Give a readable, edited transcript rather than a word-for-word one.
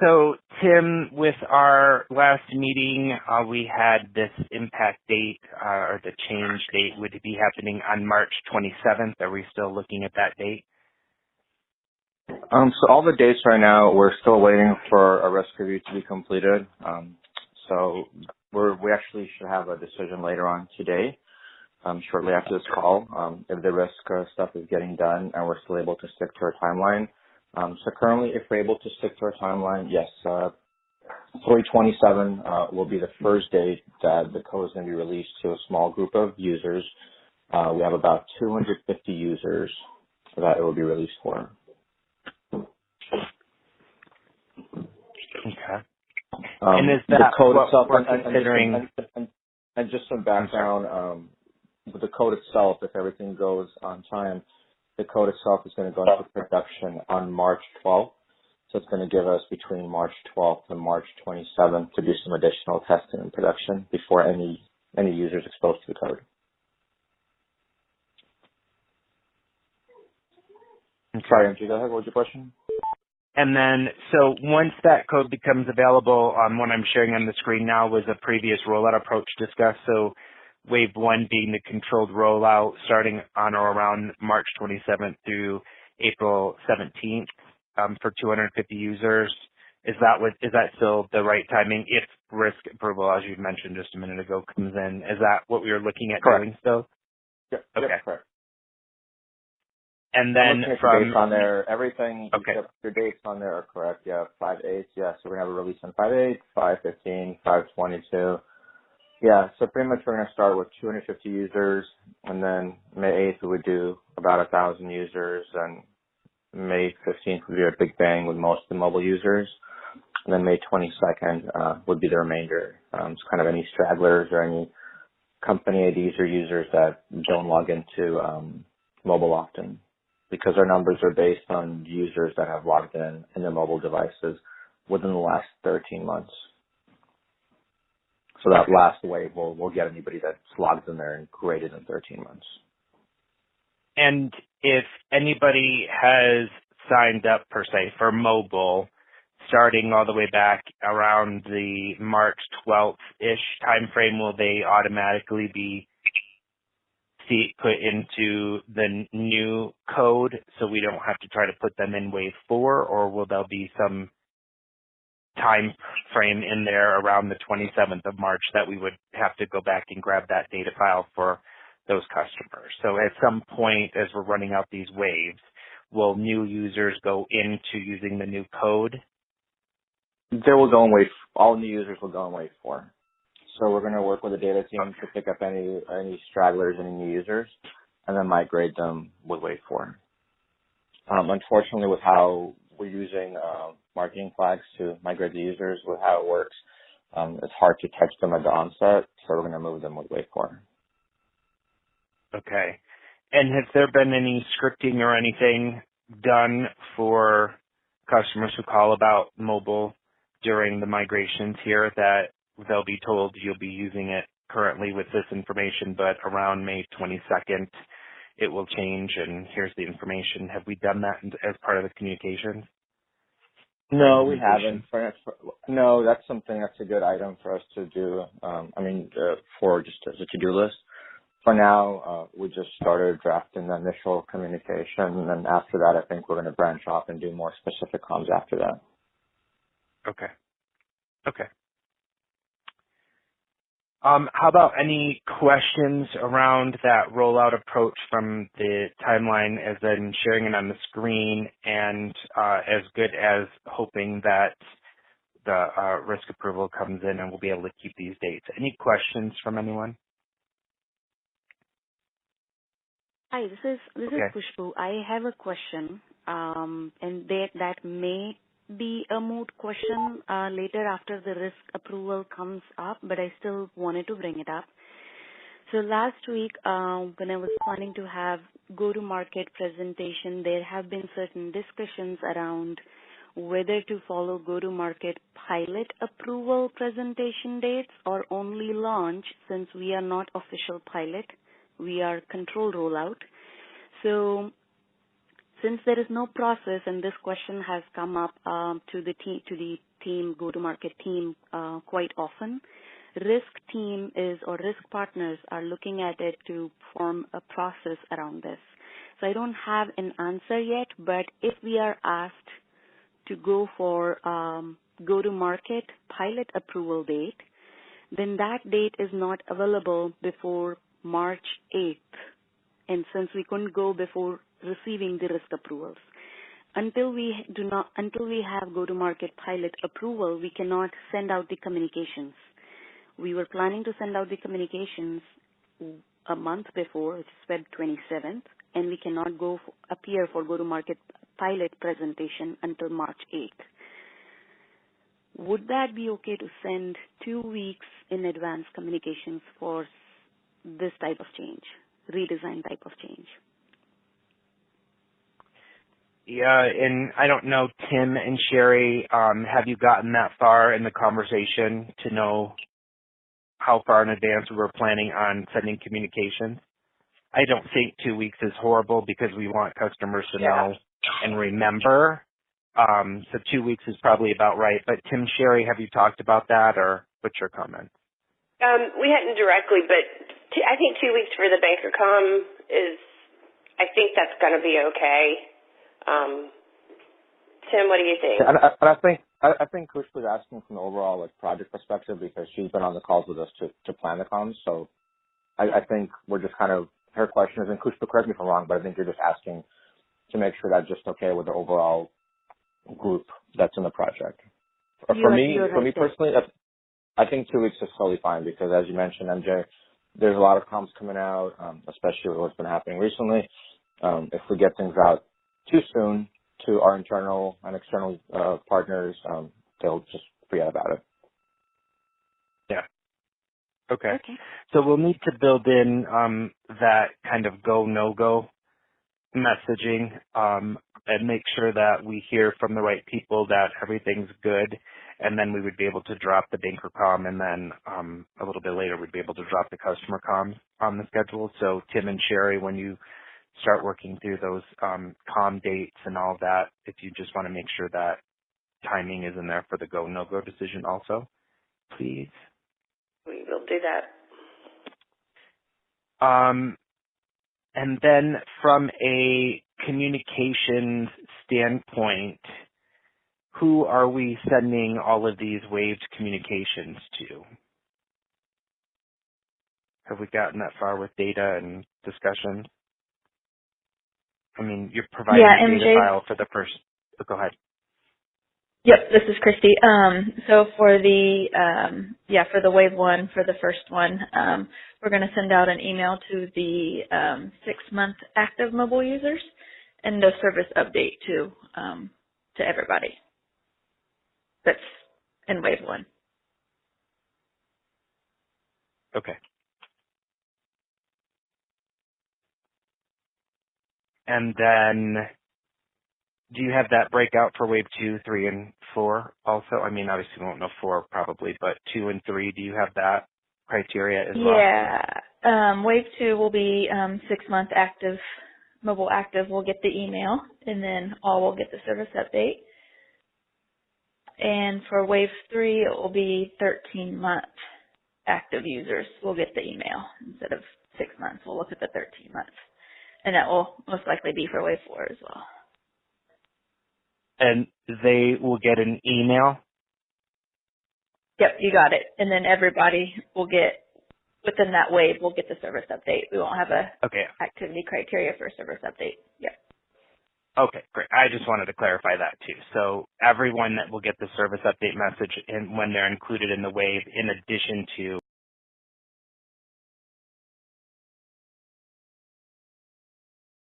So, Tim, with our last meeting, we had this impact date or the change date would be happening on March 27th. Are we still looking at that date? So all the dates right now, we're still waiting for a risk review to be completed. So we actually should have a decision later on today, shortly after this call, if the risk stuff is getting done and we're still able to stick to our timeline. So currently, if we're able to stick to our timeline, yes, 327 will be the first date that the code is going to be released to a small group of users. We have about 250 users that it will be released for. Okay. And is that the code what itself, we're considering? And just some background, with the code itself, if everything goes on time, the code itself is going to go into production on March 12th. So it's going to give us between March 12th and March 27th to do some additional testing and production before any users exposed to the code. Okay. Sorry, Andrew, go ahead. What was your question? And then, so once that code becomes available, what I'm sharing on the screen now was a previous rollout approach discussed. So wave one being the controlled rollout starting on or around March 27th through April 17th for 250 users. Is that still the right timing if risk approval, as you mentioned just a minute ago, comes in? Is that what we were looking at Correct. doing still? Yep. Okay. Yep, correct. And then from dates on there, everything, okay. your dates on there are correct. Yeah, 5/8. Yeah, so we're gonna have a release on 5/8, 5/15, 5/22. Yeah, so pretty much we're gonna start with 250 users, and then May 8th we would do about 1,000 users, and May 15th would be a big bang with most of the mobile users, and then May 22nd would be the remainder. It's kind of any stragglers or any company IDs or users that don't log into mobile often, because our numbers are based on users that have logged in their mobile devices within the last 13 months. So that last wave will get anybody that's logged in there and greater than 13 months. And if anybody has signed up, per se, for mobile, starting all the way back around the March 12th-ish timeframe, will they automatically be put into the new code so we don't have to try to put them in wave 4, or will there be some time frame in there around the 27th of March that we would have to go back and grab that data file for those customers? So at some point as we're running out these waves, will new users go into using the new code? They will go in wave. All new users will go in wave 4. So we're going to work with the data team to pick up any stragglers, any new users, and then migrate them with wave 4. Unfortunately, with how we're using marketing flags to migrate the users, with how it works, it's hard to catch them at the onset, so we're going to move them with wave 4. Okay. And has there been any scripting or anything done for customers who call about mobile during the migrations here that they'll be told you'll be using it currently with this information, but around May 22nd it will change and here's the information? Have we done that as part of the communication? No, we haven't. No, that's a good item for us to do. For just as a to-do list. For now, we just started drafting the initial communication, and after that, I think we're going to branch off and do more specific comms after that. Okay. How about any questions around that rollout approach from the timeline as I'm sharing it on the screen, and as good as hoping that the risk approval comes in and we'll be able to keep these dates? Any questions from anyone? Hi, this is Khushbu. I have a question, and that may be a moot question later after the risk approval comes up, but I still wanted to bring it up. So last week, when I was planning to have go-to-market presentation, there have been certain discussions around whether to follow go-to-market pilot approval presentation dates or only launch, since we are not official pilot. We are control rollout. So since there is no process, and this question has come up to the team, go-to-market team, quite often, risk team or risk partners are looking at it to form a process around this. So I don't have an answer yet, but if we are asked to go for go-to-market pilot approval date, then that date is not available before March 8th. And since we couldn't go before receiving the risk approvals, until we have go-to-market pilot approval, we cannot send out the communications. We were planning to send out the communications a month before, which is Feb 27th, and we cannot appear for go-to-market pilot presentation until March 8th. Would that be okay to send 2 weeks in advance communications for this type of change, redesign type of change? Yeah, and I don't know, Tim and Sherry, have you gotten that far in the conversation to know how far in advance we were planning on sending communications? I don't think 2 weeks is horrible because we want customers to know and remember. So 2 weeks is probably about right. But Tim, Sherry, have you talked about that, or what's your comment? We hadn't directly, but I think 2 weeks for the BankerCom I think that's going to be okay. Tim, what do you think? And I think Kush was asking from the overall project perspective because she's been on the calls with us to plan the comms. So I think we're just kind of, her question is, and Kush, correct me if I'm wrong, but I think you're just asking to make sure that's just okay with the overall group that's in the project. For me personally, I think 2 weeks is totally fine because, as you mentioned, MJ, there's a lot of comms coming out, especially with what's been happening recently. If we get things out too soon to our internal and external partners, they'll just forget about it. Yeah. Okay. So we'll need to build in that kind of go, no-go messaging and make sure that we hear from the right people that everything's good, and then we would be able to drop the BankerCom, and then a little bit later we'd be able to drop the customer comms on the schedule. So Tim and Sherry, when you start working through those comm dates and all of that, if you just want to make sure that timing is in there for the go, no-go decision also, please. We will do that. And then from a communications standpoint, who are we sending all of these waived communications to? Have we gotten that far with data and discussion? I mean, you're providing a data file for the first. Go ahead. Yep, this is Christy. So for the for the wave one, for the first one, we're going to send out an email to the 6-month active mobile users and the service update to everybody that's in wave one. Okay. And then, do you have that breakout for wave 2, 3, and 4 also? I mean, obviously we won't know 4 probably, but 2 and 3, do you have that criteria as well? Yeah. Wave 2 will be 6-month active, mobile active will get the email, and then all will get the service update. And for wave 3, it will be 13-month active users will get the email instead of 6 months. We'll look at the 13 months. And that will most likely be for wave 4 as well. And they will get an email? Yep, you got it. And then everybody will get, within that wave, will get the service update. We won't have a activity criteria for a service update. Yep. Okay, great. I just wanted to clarify that too. So everyone that will get the service update message when they're included in the wave, in addition to